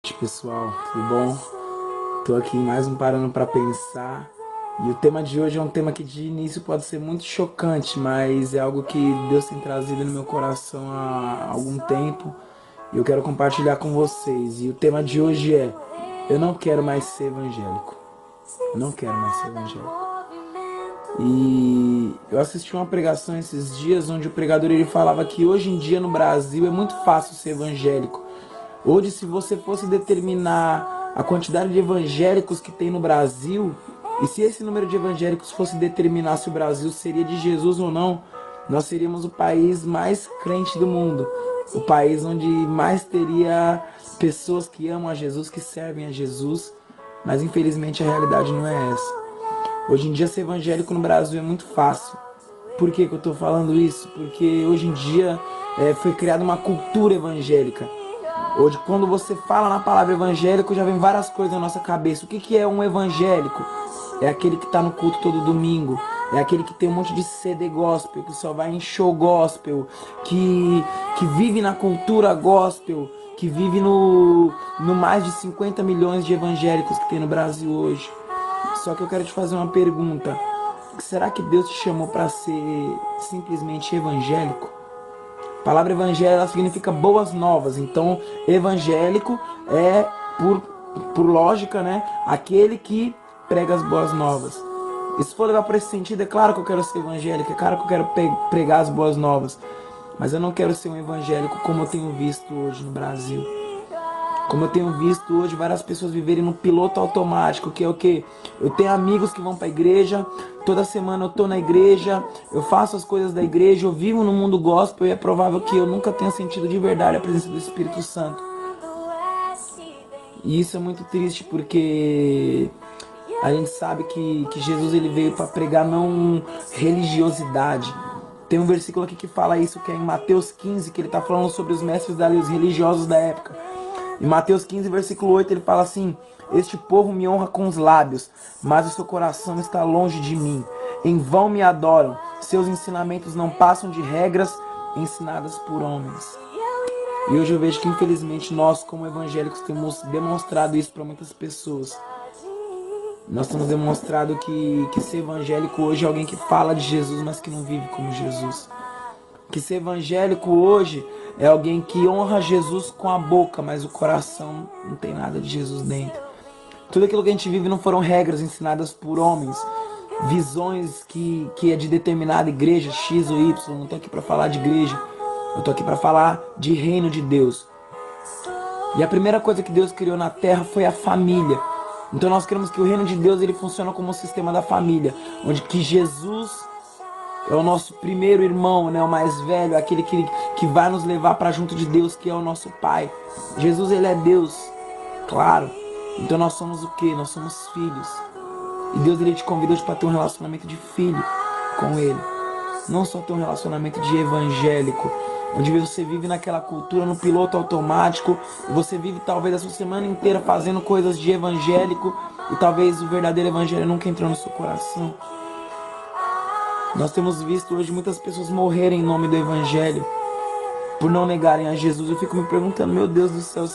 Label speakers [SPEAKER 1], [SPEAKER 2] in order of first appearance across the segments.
[SPEAKER 1] Pessoal, tudo bom? Tô aqui em mais um Parando para Pensar e o tema de hoje é um tema que de início pode ser muito chocante, mas é algo que Deus tem trazido no meu coração há algum tempo e eu quero compartilhar com vocês. E o tema de hoje é: eu não quero mais ser evangélico. Eu não quero mais ser evangélico. E eu assisti uma pregação esses dias onde o pregador ele falava que hoje em dia no Brasil é muito fácil ser evangélico. Hoje, se você fosse determinar a quantidade de evangélicos que tem no Brasil, e se esse número de evangélicos fosse determinar se o Brasil seria de Jesus ou não, nós seríamos o país mais crente do mundo. O país onde mais teria pessoas que amam a Jesus, que servem a Jesus. Mas infelizmente a realidade não é essa. Hoje em dia ser evangélico no Brasil é muito fácil. Por que eu estou falando isso? Porque hoje em dia foi criada uma cultura evangélica. Hoje, quando você fala na palavra evangélico, já vem várias coisas na nossa cabeça. O que é um evangélico? É aquele que está no culto todo domingo. É aquele que tem um monte de CD gospel, que só vai em show gospel, que vive na cultura gospel, que vive no mais de 50 milhões de evangélicos que tem no Brasil hoje. Só que eu quero te fazer uma pergunta. Será que Deus te chamou para ser simplesmente evangélico? A palavra evangelho ela significa boas novas. Então, evangélico é, por lógica, né, aquele que prega as boas novas. E se for levar para esse sentido, é claro que eu quero ser evangélico, é claro que eu quero pregar as boas novas. Mas eu não quero ser um evangélico como eu tenho visto hoje no Brasil. Como eu tenho visto hoje várias pessoas viverem no piloto automático, que é o quê? Eu tenho amigos que vão para a igreja, toda semana eu tô na igreja, eu faço as coisas da igreja, eu vivo no mundo gospel e é provável que eu nunca tenha sentido de verdade a presença do Espírito Santo. E isso é muito triste porque a gente sabe que Jesus ele veio para pregar não religiosidade. Tem um versículo aqui que fala isso, que é em Mateus 15, que ele está falando sobre os mestres da lei, os religiosos da época. Em Mateus 15, versículo 8, ele fala assim: este povo me honra com os lábios, mas o seu coração está longe de mim. Em vão me adoram, seus ensinamentos não passam de regras ensinadas por homens. E hoje eu vejo que infelizmente nós como evangélicos temos demonstrado isso para muitas pessoas. Nós temos demonstrado que ser evangélico hoje é alguém que fala de Jesus, mas que não vive como Jesus. Que ser evangélico hoje é alguém que honra Jesus com a boca, mas o coração não tem nada de Jesus dentro. Tudo aquilo que a gente vive não foram regras ensinadas por homens, visões que é de determinada igreja, X ou Y. Não estou aqui para falar de igreja, eu estou aqui para falar de reino de Deus. E a primeira coisa que Deus criou na terra foi a família. Então nós queremos que o reino de Deus ele funcione como o sistema da família, onde que Jesus é o nosso primeiro irmão, né, o mais velho, aquele que vai nos levar para junto de Deus, que é o nosso Pai. Jesus ele é Deus, claro. Então nós somos o quê? Nós somos filhos. E Deus ele te convida hoje para ter um relacionamento de filho com Ele. Não só ter um relacionamento de evangélico, onde você vive naquela cultura, no piloto automático, e você vive talvez a sua semana inteira fazendo coisas de evangélico, e talvez o verdadeiro evangelho nunca entrou no seu coração. Nós temos visto hoje muitas pessoas morrerem em nome do evangelho, por não negarem a Jesus. Eu fico me perguntando, meu Deus do céu,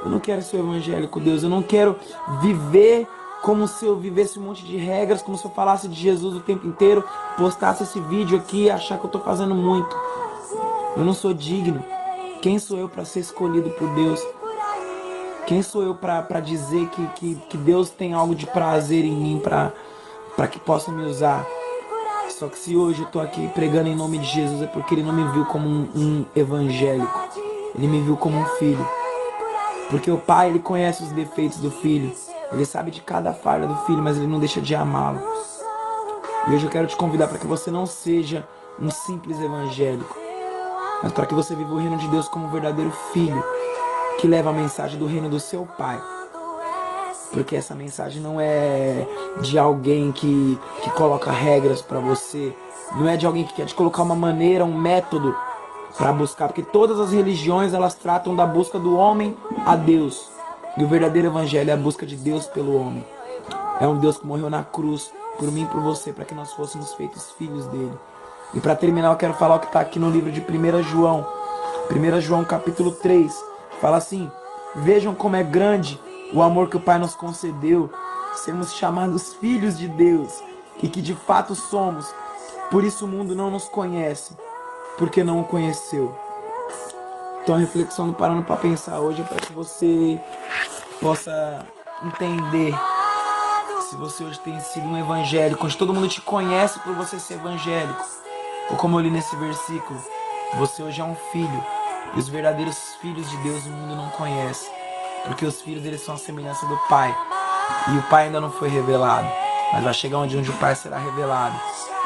[SPEAKER 1] eu não quero ser evangélico, Deus, eu não quero viver como se eu vivesse um monte de regras, como se eu falasse de Jesus o tempo inteiro, postasse esse vídeo aqui e achar que eu estou fazendo muito. Eu não sou digno. Quem sou eu para ser escolhido por Deus? Quem sou eu para dizer que Deus tem algo de prazer em mim para que possa me usar? Só que se hoje eu estou aqui pregando em nome de Jesus é porque Ele não me viu como um evangélico. Ele me viu como um filho. Porque o pai, ele conhece os defeitos do filho. Ele sabe de cada falha do filho, mas ele não deixa de amá-lo. E hoje eu quero te convidar para que você não seja um simples evangélico, mas para que você viva o reino de Deus como um verdadeiro filho, que leva a mensagem do reino do seu pai. Porque essa mensagem não é de alguém que coloca regras para você. Não é de alguém que quer te colocar uma maneira, um método para buscar. Porque todas as religiões elas tratam da busca do homem a Deus. E o verdadeiro evangelho é a busca de Deus pelo homem. É um Deus que morreu na cruz por mim e por você, para que nós fôssemos feitos filhos dele. E para terminar eu quero falar o que está aqui no livro de 1 João. 1 João capítulo 3. Fala assim: Vejam como é grande o amor que o Pai nos concedeu, sermos chamados filhos de Deus e que de fato somos. Por isso o mundo não nos conhece, porque não o conheceu. Então a reflexão do Parando para Pensar hoje é para que você possa entender se você hoje tem sido um evangélico, onde todo mundo te conhece por você ser evangélico, ou como eu li nesse versículo, você hoje é um filho, e os verdadeiros filhos de Deus o mundo não conhece, porque os filhos eles são a semelhança do Pai, e o Pai ainda não foi revelado, mas vai chegar onde o Pai será revelado,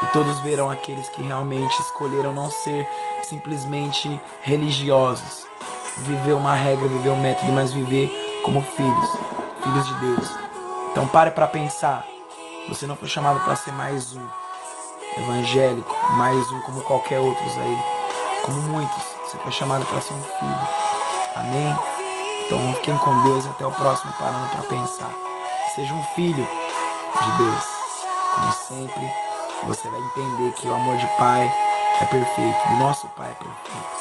[SPEAKER 1] e todos verão aqueles que realmente escolheram não ser simplesmente religiosos, viver uma regra, viver um método, mas viver como filhos, filhos de Deus. Então pare para pensar, você não foi chamado para ser mais um evangélico, mais um como qualquer outro aí, como muitos, você foi chamado para ser um filho, amém? Então fiquem com Deus e até o próximo Parando para Pensar. Seja um filho de Deus, como sempre, você vai entender que o amor de Pai é perfeito, o nosso Pai é perfeito.